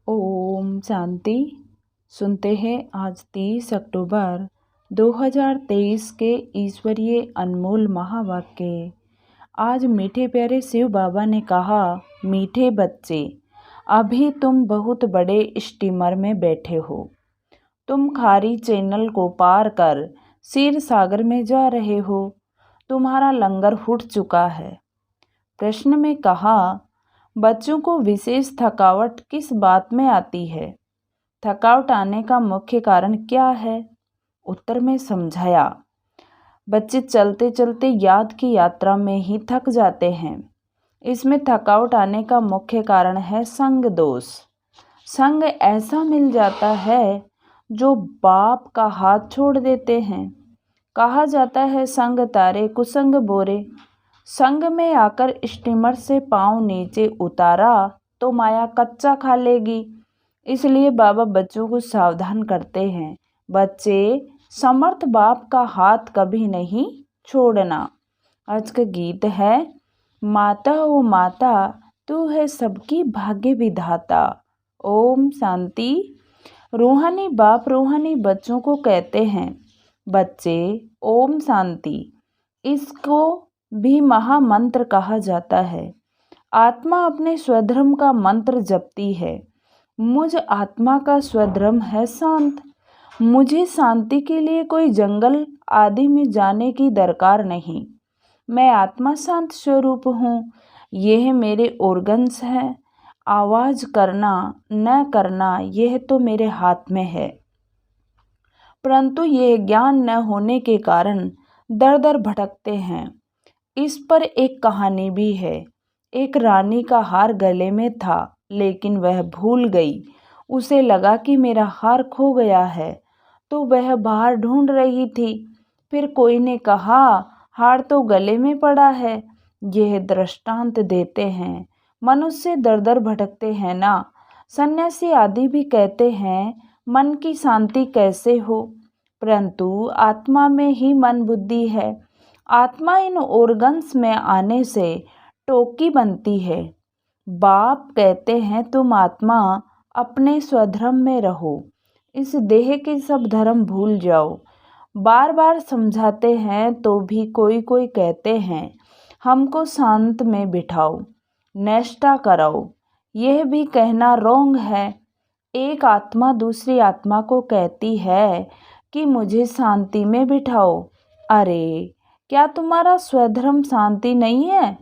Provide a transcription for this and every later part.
ओम शांति। सुनते हैं आज 30 अक्टूबर 2023 के ईश्वरीय अनमोल महावाक्य। आज मीठे प्यारे शिव बाबा ने कहा, मीठे बच्चे, अभी तुम बहुत बड़े स्टीमर में बैठे हो। तुम खारी चैनल को पार कर क्षीर सागर में जा रहे हो। तुम्हारा लंगर फूट चुका है। प्रश्न में कहा, बच्चों को विशेष थकावट किस बात में आती है? थकावट आने का मुख्य कारण क्या है? उत्तर में समझाया, बच्चे चलते चलते याद की यात्रा में ही थक जाते हैं। इसमें थकावट आने का मुख्य कारण है संग दोष। संग ऐसा मिल जाता है जो बाप का हाथ छोड़ देते हैं। कहा जाता है, संग तारे कुसंग बोरे। संग में आकर स्टीमर से पांव नीचे उतारा तो माया कच्चा खा लेगी। इसलिए बाबा बच्चों को सावधान करते हैं, बच्चे, समर्थ बाप का हाथ कभी नहीं छोड़ना। आज का गीत है, माता ओ माता, तू है सबकी भाग्य विधाता। ओम शांति। रूहानी बाप रूहानी बच्चों को कहते हैं, बच्चे, ओम शांति। इसको भी महामंत्र कहा जाता है। आत्मा अपने स्वधर्म का मंत्र जपती है। मुझ आत्मा का स्वधर्म है शांत। मुझे शांति के लिए कोई जंगल आदि में जाने की दरकार नहीं। मैं आत्मा शांत स्वरूप हूँ। यह मेरे ऑर्गन्स हैं। आवाज करना न करना यह तो मेरे हाथ में है। परंतु यह ज्ञान न होने के कारण दर दर भटकते हैं। इस पर एक कहानी भी है। एक रानी का हार गले में था, लेकिन वह भूल गई। उसे लगा कि मेरा हार खो गया है, तो वह बाहर ढूंढ रही थी। फिर कोई ने कहा, हार तो गले में पड़ा है। यह दृष्टांत देते हैं, मनुष्य दर दर भटकते हैं ना। सन्यासी आदि भी कहते हैं, मन की शांति कैसे हो? परंतु आत्मा में ही मन बुद्धि है। आत्मा इन ऑर्गन्स में आने से टोकी बनती है। बाप कहते हैं, तुम आत्मा अपने स्वधर्म में रहो। इस देह के सब धर्म भूल जाओ। बार बार समझाते हैं तो भी कोई कोई कहते हैं, हमको शांत में बिठाओ, नेष्टा कराओ। यह भी कहना रोंग है। एक आत्मा दूसरी आत्मा को कहती है कि मुझे शांति में बिठाओ। अरे, क्या तुम्हारा स्वधर्म शांति नहीं है?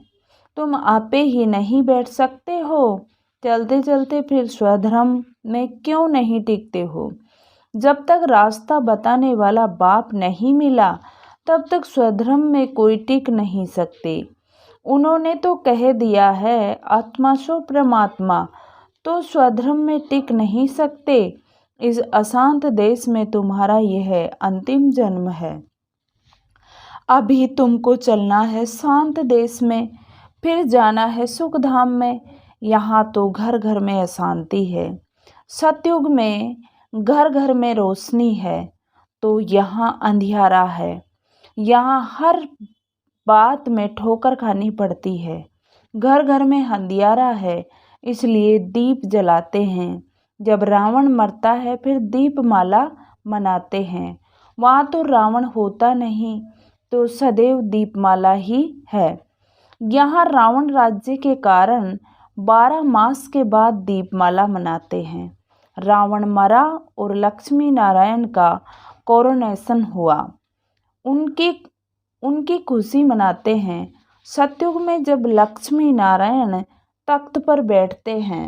तुम आपे ही नहीं बैठ सकते हो? चलते चलते फिर स्वधर्म में क्यों नहीं टिकते हो? जब तक रास्ता बताने वाला बाप नहीं मिला, तब तक स्वधर्म में कोई टिक नहीं सकते। उन्होंने तो कह दिया है, आत्मा सो परमात्मा, तो स्वधर्म में टिक नहीं सकते। इस अशांत देश में तुम्हारा यह अंतिम जन्म है। अभी तुमको चलना है शांत देश में, फिर जाना है सुख धाम में। यहाँ तो घर घर में अशांति है। सतयुग में घर घर में रोशनी है, तो यहाँ अंधियारा है। यहाँ हर बात में ठोकर खानी पड़ती है। घर घर में अंधियारा है, इसलिए दीप जलाते हैं। जब रावण मरता है, फिर दीपमाला मनाते हैं। वहाँ तो रावण होता नहीं, तो सदैव दीपमाला ही है। यहाँ रावण राज्य के कारण 12 मास के बाद दीपमाला मनाते हैं। रावण मरा और लक्ष्मी नारायण का कोरोनेशन हुआ। उनकी खुशी मनाते हैं। सतयुग में जब लक्ष्मी नारायण तख्त पर बैठते हैं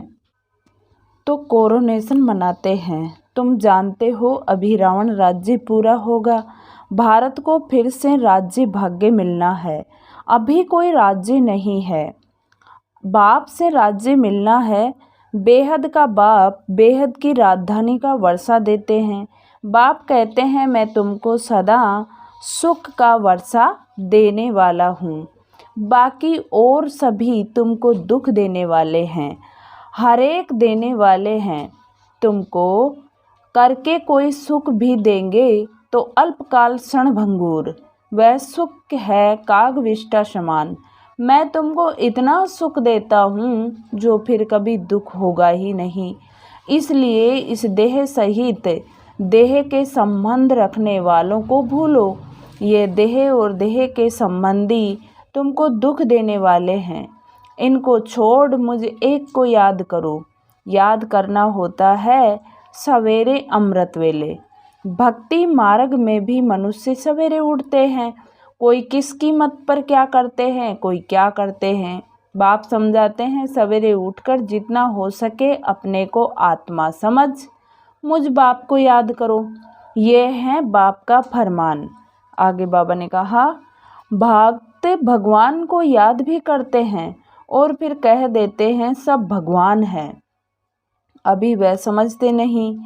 तो कोरोनेशन मनाते हैं। तुम जानते हो, अभी रावण राज्य पूरा होगा। भारत को फिर से राज्य भाग्य मिलना है। अभी कोई राज्य नहीं है। बाप से राज्य मिलना है। बेहद का बाप बेहद की राजधानी का वर्षा देते हैं। बाप कहते हैं, मैं तुमको सदा सुख का वर्षा देने वाला हूँ। बाकी और सभी तुमको दुख देने वाले हैं। हर एक देने वाले हैं। तुमको करके कोई सुख भी देंगे तो अल्पकाल क्षणभंगुर। वह सुख है कागविष्टा समान। मैं तुमको इतना सुख देता हूँ जो फिर कभी दुख होगा ही नहीं। इसलिए इस देह सहित देह के संबंध रखने वालों को भूलो। ये देह और देह के संबंधी तुमको दुख देने वाले हैं। इनको छोड़ मुझ एक को याद करो। याद करना होता है सवेरे अमृत वेले। भक्ति मार्ग में भी मनुष्य सवेरे उठते हैं। कोई किस कीमत पर क्या करते हैं, कोई क्या करते हैं। बाप समझाते हैं सवेरे उठकर जितना हो सके अपने को आत्मा समझ मुझ बाप को याद करो। ये है बाप का फरमान। आगे बाबा ने कहा, भक्त भगवान को याद भी करते हैं और फिर कह देते हैं सब भगवान है। अभी वह समझते नहीं।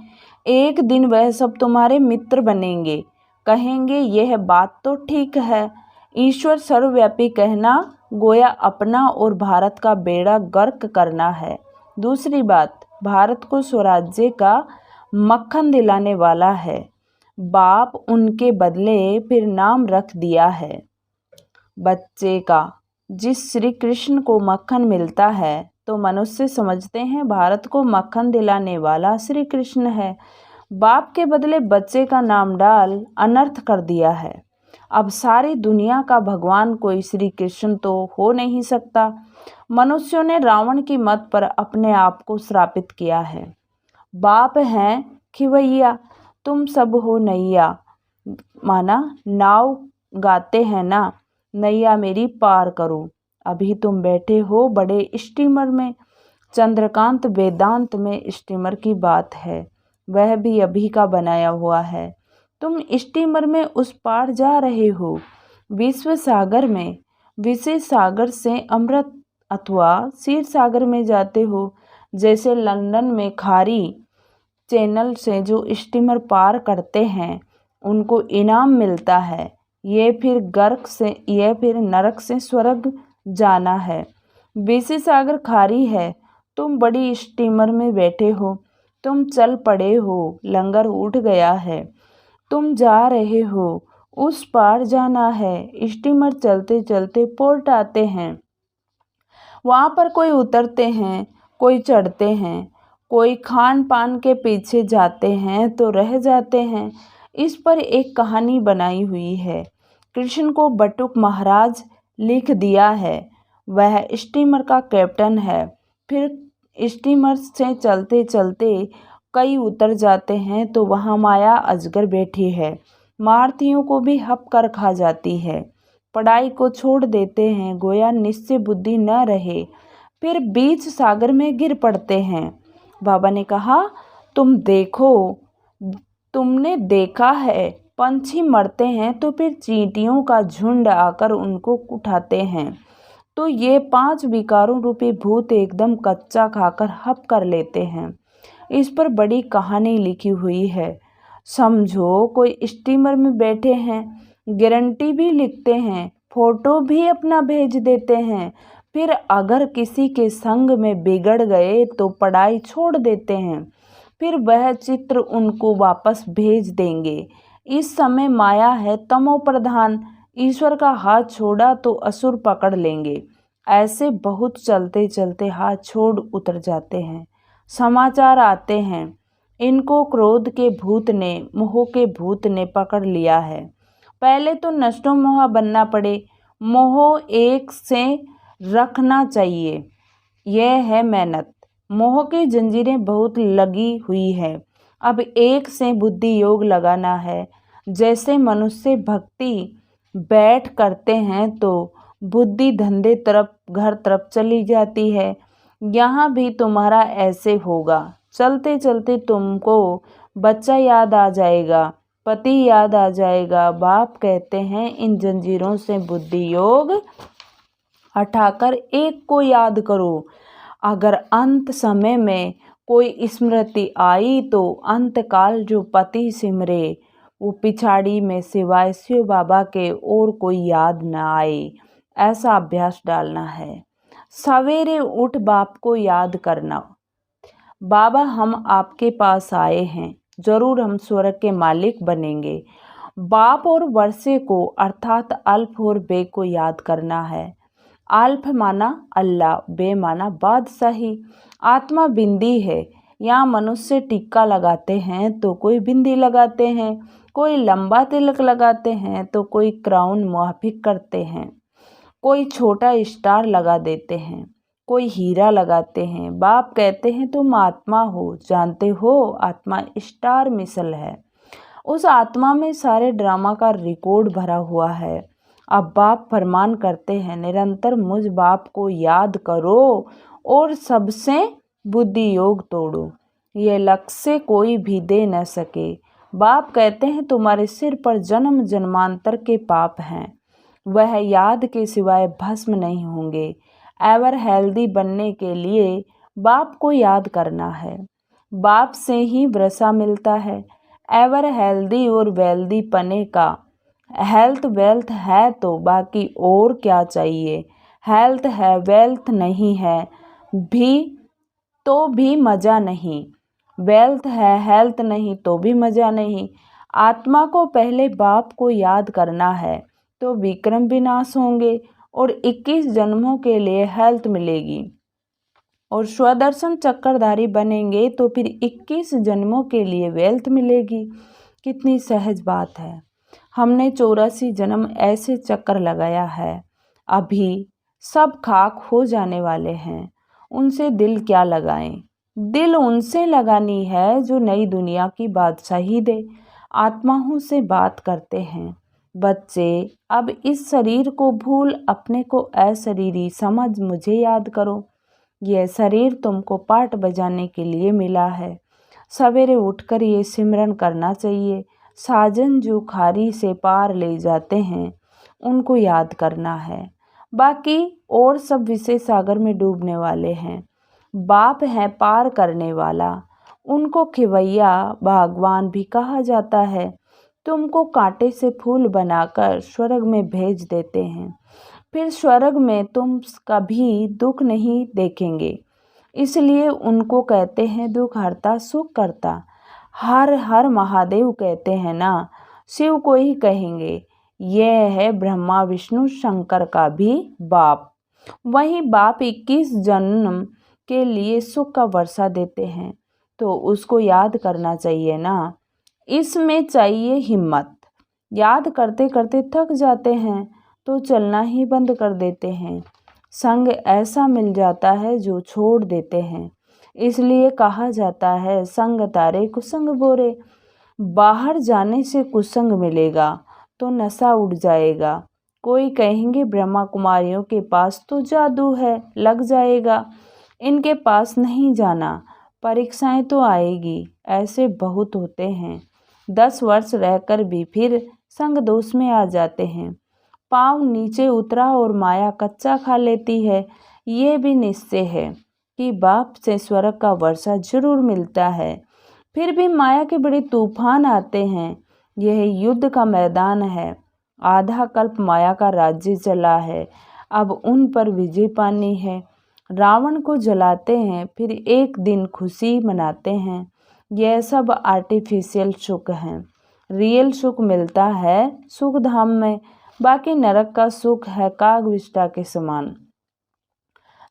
एक दिन वह सब तुम्हारे मित्र बनेंगे, कहेंगे यह बात तो ठीक है। ईश्वर सर्वव्यापी कहना गोया अपना और भारत का बेड़ा गर्क करना है। दूसरी बात, भारत को स्वराज्य का मक्खन दिलाने वाला है। बाप उनके बदले फिर नाम रख दिया है बच्चे का। जिस श्री कृष्ण को मक्खन मिलता है तो मनुष्य समझते हैं भारत को मक्खन दिलाने वाला श्री कृष्ण है। बाप के बदले बच्चे का नाम डाल अनर्थ कर दिया है। अब सारी दुनिया का भगवान कोई श्री कृष्ण तो हो नहीं सकता। मनुष्यों ने रावण की मत पर अपने आप को श्रापित किया है। बाप हैं खिवैया, तुम सब हो नैया। माना नाव गाते हैं ना, नैया मेरी पार करो। अभी तुम बैठे हो बड़े स्टीमर में। चंद्रकांत वेदांत में स्टीमर की बात है, वह भी अभी का बनाया हुआ है। तुम स्टीमर में उस पार जा रहे हो, विश्व सागर में। विशेष सागर से अमृत अथवा क्षीर सागर में जाते हो। जैसे लंदन में खारी चैनल से जो स्टीमर पार करते हैं उनको इनाम मिलता है। ये फिर नरक से स्वर्ग जाना है। विशेष सागर खारी है, तुम बड़ी स्टीमर में बैठे हो। तुम चल पड़े हो, लंगर उठ गया है, तुम जा रहे हो, उस पार जाना है। स्टीमर चलते चलते पोर्ट आते हैं। वहाँ पर कोई उतरते हैं, कोई चढ़ते हैं, कोई खान पान के पीछे जाते हैं तो रह जाते हैं। इस पर एक कहानी बनाई हुई है। कृष्ण को बटुक महाराज लिख दिया है। वह स्टीमर का कैप्टन है। फिर स्टीमर से चलते चलते कई उतर जाते हैं तो वहाँ माया अजगर बैठी है। मार्तियों को भी हप कर खा जाती है। पढ़ाई को छोड़ देते हैं, गोया निश्चय बुद्धि न रहे। फिर बीच सागर में गिर पड़ते हैं। बाबा ने कहा, तुम देखो, तुमने देखा है पंछी मरते हैं तो फिर चींटियों का झुंड आकर उनको उठाते हैं। तो ये 5 विकारों रूपी भूत एकदम कच्चा खाकर हप कर लेते हैं। इस पर बड़ी कहानी लिखी हुई है। समझो कोई स्टीमर में बैठे हैं, गारंटी भी लिखते हैं, फोटो भी अपना भेज देते हैं। फिर अगर किसी के संग में बिगड़ गए तो पढ़ाई छोड़ देते हैं। फिर वह चित्र उनको वापस भेज देंगे। इस समय माया है तमो प्रधान। ईश्वर का हाथ छोड़ा तो असुर पकड़ लेंगे। ऐसे बहुत चलते चलते हाथ छोड़ उतर जाते हैं। समाचार आते हैं, इनको क्रोध के भूत ने, मोह के भूत ने पकड़ लिया है। पहले तो नष्टो मोह बनना पड़े। मोह एक से रखना चाहिए, यह है मेहनत। मोह की जंजीरें बहुत लगी हुई है। अब एक से बुद्धि योग लगाना है। जैसे मनुष्य भक्ति बैठ करते हैं तो बुद्धि धंधे तरफ, घर तरफ चली जाती है। यहाँ भी तुम्हारा ऐसे होगा। चलते चलते तुमको बच्चा याद आ जाएगा, पति याद आ जाएगा। बाप कहते हैं इन जंजीरों से बुद्धि योग हटाकर एक को याद करो। अगर अंत समय में कोई स्मृति आई तो अंतकाल जो पति सिमरे वो पिछाड़ी में सिवाय शिव बाबा के और कोई याद न आए। ऐसा अभ्यास डालना है। सवेरे उठ बाप को याद करना। बाबा हम आपके पास आए हैं, जरूर हम स्वर्ग के मालिक बनेंगे। बाप और वर्षे को अर्थात अल्फ और बे को याद करना है। अल्फ माना अल्लाह, बे माना बादशाही। आत्मा बिंदी है, यहाँ मनुष्य टिक्का लगाते हैं तो कोई बिंदी लगाते हैं, कोई लंबा तिलक लगाते हैं तो कोई क्राउन मुआफिक करते हैं, कोई छोटा स्टार लगा देते हैं, कोई हीरा लगाते हैं। बाप कहते हैं तुम आत्मा हो, जानते हो आत्मा स्टार मिसल है। उस आत्मा में सारे ड्रामा का रिकॉर्ड भरा हुआ है। अब बाप फरमान करते हैं निरंतर मुझ बाप को याद करो और सबसे बुद्धि योग तोड़ो, ये लक्ष्य कोई भी दे न सके। बाप कहते हैं तुम्हारे सिर पर जन्म जन्मांतर के पाप हैं, वह याद के सिवाय भस्म नहीं होंगे। एवर हेल्दी बनने के लिए बाप को याद करना है, बाप से ही वृषा मिलता है। एवर हेल्दी और वेल्दी पने का हेल्थ वेल्थ है तो बाकी और क्या चाहिए। हेल्थ है वेल्थ नहीं है भी तो भी मज़ा नहीं, वेल्थ है हेल्थ नहीं तो भी मज़ा नहीं। आत्मा को पहले बाप को याद करना है तो विक्रम विनाश होंगे और 21 जन्मों के लिए हेल्थ मिलेगी, और स्वदर्शन चक्रधारी बनेंगे तो फिर 21 जन्मों के लिए वेल्थ मिलेगी। कितनी सहज बात है। हमने 84 जन्म ऐसे चक्कर लगाया है, अभी सब खाक हो जाने वाले हैं, उनसे दिल क्या लगाएं। दिल उनसे लगानी है जो नई दुनिया की बादशाही दे। आत्माओं से बात करते हैं बच्चे, अब इस शरीर को भूल अपने को अशरीरी समझ मुझे याद करो। यह शरीर तुमको पाठ बजाने के लिए मिला है। सवेरे उठकर ये सिमरन करना चाहिए। साजन जो खारी से पार ले जाते हैं उनको याद करना है, बाकी और सब विषय सागर में डूबने वाले हैं। बाप है पार करने वाला, उनको खिवैया भगवान भी कहा जाता है। तुमको कांटे से फूल बनाकर स्वर्ग में भेज देते हैं, फिर स्वर्ग में तुम कभी दुख नहीं देखेंगे, इसलिए उनको कहते हैं दुख हरता सुख करता। हर हर महादेव कहते हैं ना, शिव को ही कहेंगे। यह है ब्रह्मा विष्णु शंकर का भी बाप। वही बाप 21 जन्म के लिए सुख का वर्षा देते हैं, तो उसको याद करना चाहिए ना। इसमें चाहिए हिम्मत। याद करते करते थक जाते हैं तो चलना ही बंद कर देते हैं। संग ऐसा मिल जाता है जो छोड़ देते हैं, इसलिए कहा जाता है संग तारे कुसंग बोरे। बाहर जाने से कुसंग मिलेगा तो नशा उड़ जाएगा। कोई कहेंगे ब्रह्मा कुमारियों के पास तो जादू है, लग जाएगा। इनके पास नहीं जाना, परीक्षाएं तो आएगी। ऐसे बहुत होते हैं, 10 वर्ष रहकर भी फिर संग दोष में आ जाते हैं। पाँव नीचे उतरा और माया कच्चा खा लेती है। ये भी निश्चय है कि बाप से स्वर्ग का वर्षा जरूर मिलता है, फिर भी माया के बड़े तूफान आते हैं। यह युद्ध का मैदान है। आधा कल्प माया का राज्य चला है, अब उन पर विजय पानी है। रावण को जलाते हैं, फिर एक दिन खुशी मनाते हैं। यह सब आर्टिफिशियल सुख हैं। रियल सुख मिलता है सुख धाम में, बाकी नरक का सुख है काग विष्टा के समान।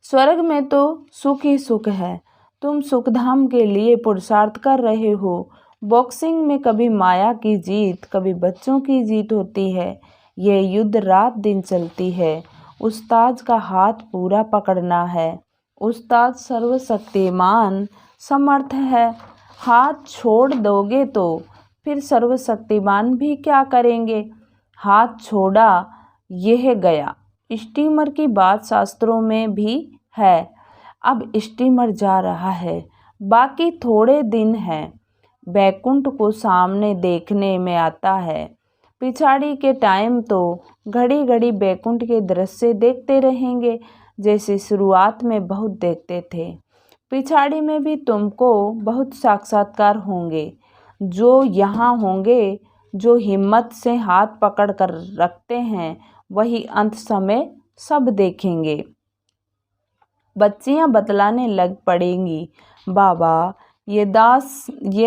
स्वर्ग में तो सुख ही सुख है। तुम सुखधाम के लिए पुरुषार्थ कर रहे हो। बॉक्सिंग में कभी माया की जीत, कभी बच्चों की जीत होती है। यह युद्ध रात दिन चलती है। उस्ताद का हाथ पूरा पकड़ना है। उस्ताद सर्वशक्तिमान समर्थ है। हाथ छोड़ दोगे तो फिर सर्वशक्तिमान भी क्या करेंगे। हाथ छोड़ा यह गया। स्टीमर की बात शास्त्रों में भी है। अब स्टीमर जा रहा है, बाकी थोड़े दिन हैं। बैकुंठ को सामने देखने में आता है। पिछाड़ी के टाइम तो घड़ी घड़ी बैकुंठ के दृश्य देखते रहेंगे, जैसे शुरुआत में बहुत देखते थे। पिछाड़ी में भी तुमको बहुत साक्षात्कार होंगे। जो यहाँ होंगे, जो हिम्मत से हाथ पकड़ कर रखते हैं, वही अंत समय सब देखेंगे। बच्चियां बतलाने लग पड़ेंगी, बाबा ये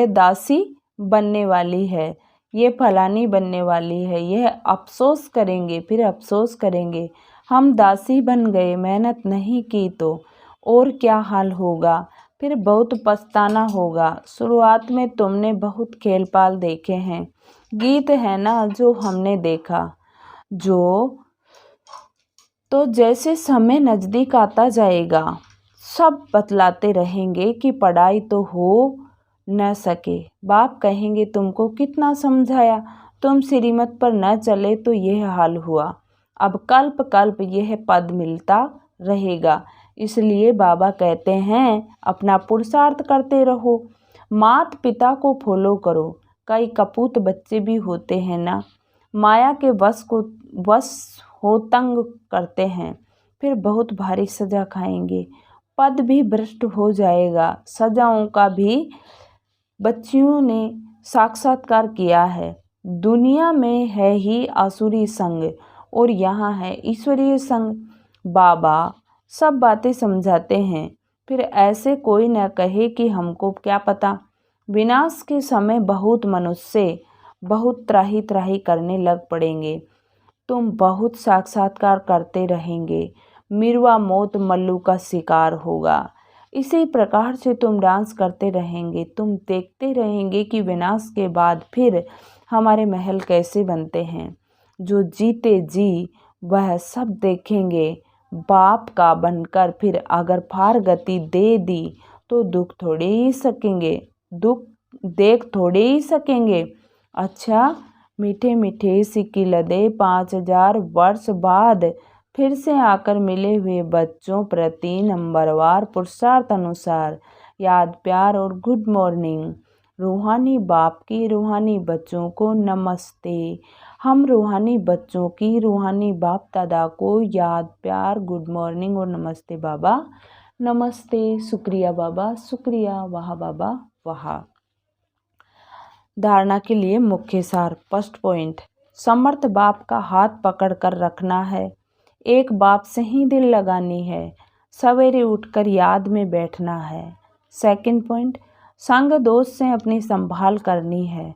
दासी बनने वाली है, ये फलानी बनने वाली है। यह अफसोस करेंगे, फिर अफसोस करेंगे हम दासी बन गए, मेहनत नहीं की तो और क्या हाल होगा। फिर बहुत पछताना होगा। शुरुआत में तुमने बहुत खेल पाल देखे हैं, गीत है ना जो हमने देखा, जो तो जैसे समय नज़दीक आता जाएगा सब बतलाते रहेंगे कि पढ़ाई तो हो न सके। बाप कहेंगे तुमको कितना समझाया, तुम श्रीमत पर न चले तो यह हाल हुआ। अब कल्प कल्प यह पद मिलता रहेगा। इसलिए बाबा कहते हैं अपना पुरुषार्थ करते रहो, माता पिता को फॉलो करो। कई कपूत बच्चे भी होते हैं ना, माया के वश हो तंग करते हैं, फिर बहुत भारी सजा खाएंगे, पद भी भ्रष्ट हो जाएगा। सजाओं का भी बच्चियों ने साक्षात्कार किया है। दुनिया में है ही आसुरी संग और यहाँ है ईश्वरीय संग। बाबा सब बातें समझाते हैं, फिर ऐसे कोई न कहे कि हमको क्या पता। विनाश के समय बहुत मनुष्य बहुत त्राही त्राही करने लग पड़ेंगे। तुम बहुत साक्षात्कार करते रहेंगे, मिरवा मौत मल्लू का शिकार होगा। इसी प्रकार से तुम डांस करते रहेंगे। तुम देखते रहेंगे कि विनाश के बाद फिर हमारे महल कैसे बनते हैं। जो जीते जी वह सब देखेंगे बाप का बनकर। फिर अगर पार गति दे दी तो दुख थोड़े ही सकेंगे, दुख देख थोड़े ही सकेंगे। अच्छा मीठे मीठे सिक्की लदे 5000 वर्ष बाद फिर से आकर मिले हुए बच्चों प्रति नंबरवार पुरुषार्थ अनुसार याद प्यार और गुड मॉर्निंग। रूहानी बाप की रूहानी बच्चों को नमस्ते। हम रूहानी बच्चों की रूहानी बाप दादा को याद प्यार गुड मॉर्निंग और नमस्ते बाबा, नमस्ते, शुक्रिया बाबा, शुक्रिया, वाह बाबा वाह। धारणा के लिए मुख्य सार। फर्स्ट पॉइंट, समर्थ बाप का हाथ पकड़ कर रखना है। एक बाप से ही दिल लगानी है। सवेरे उठकर याद में बैठना है। सेकंड पॉइंट, संग दोष से अपनी संभाल करनी है।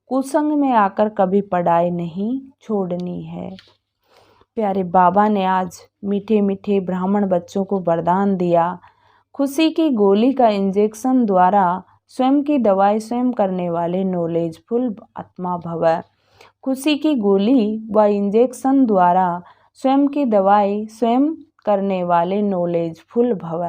कुसंग में आकर कभी पढ़ाई नहीं छोड़नी है। प्यारे बाबा ने आज मीठे मीठे ब्राह्मण बच्चों को वरदान दिया। खुशी की गोली का इंजेक्शन द्वारा स्वयं की दवाई स्वयं करने वाले नॉलेजफुल आत्मा भव। खुशी की गोली व इंजेक्शन द्वारा स्वयं की दवाई स्वयं करने वाले नॉलेजफुल भव।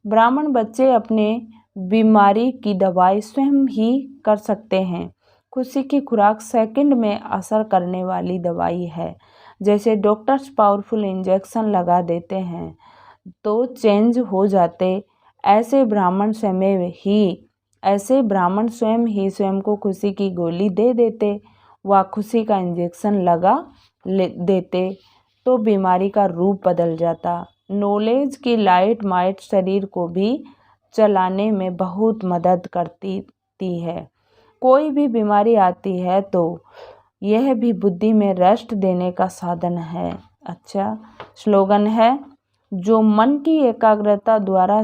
ब्राह्मण बच्चे अपने बीमारी की दवाई स्वयं ही कर सकते हैं। खुशी की खुराक सेकंड में असर करने वाली दवाई है। जैसे डॉक्टर्स पावरफुल इंजेक्शन लगा देते हैं तो चेंज हो जाते, ऐसे ब्राह्मण स्वयं ही स्वयं को खुशी की गोली दे देते व खुशी का इंजेक्शन लगा देते तो बीमारी का रूप बदल जाता। नॉलेज की लाइट माइट शरीर को भी चलाने में बहुत मदद करती है। कोई भी बीमारी आती है तो यह भी बुद्धि में रेस्ट देने का साधन है। अच्छा स्लोगन है, जो मन की एकाग्रता द्वारा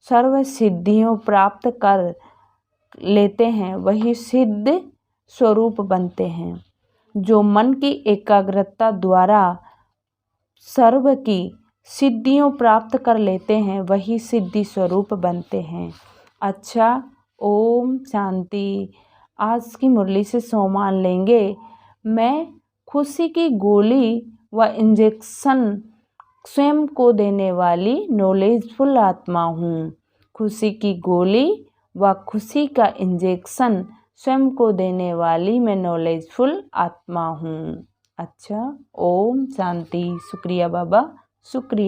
सर्व सिद्धियों प्राप्त कर लेते हैं वही सिद्ध स्वरूप बनते हैं। जो मन की एकाग्रता द्वारा सर्व की सिद्धियों प्राप्त कर लेते हैं वही सिद्धि स्वरूप बनते हैं। अच्छा ओम शांति। आज की मुरली से सोमान लेंगे, मैं खुशी की गोली व इंजेक्शन स्वयं को देने वाली नॉलेजफुल आत्मा हूँ। खुशी की गोली व खुशी का इंजेक्शन स्वयं को देने वाली मैं नॉलेजफुल आत्मा हूँ। अच्छा ओम शांति। शुक्रिया बाबा, शुक्रिया।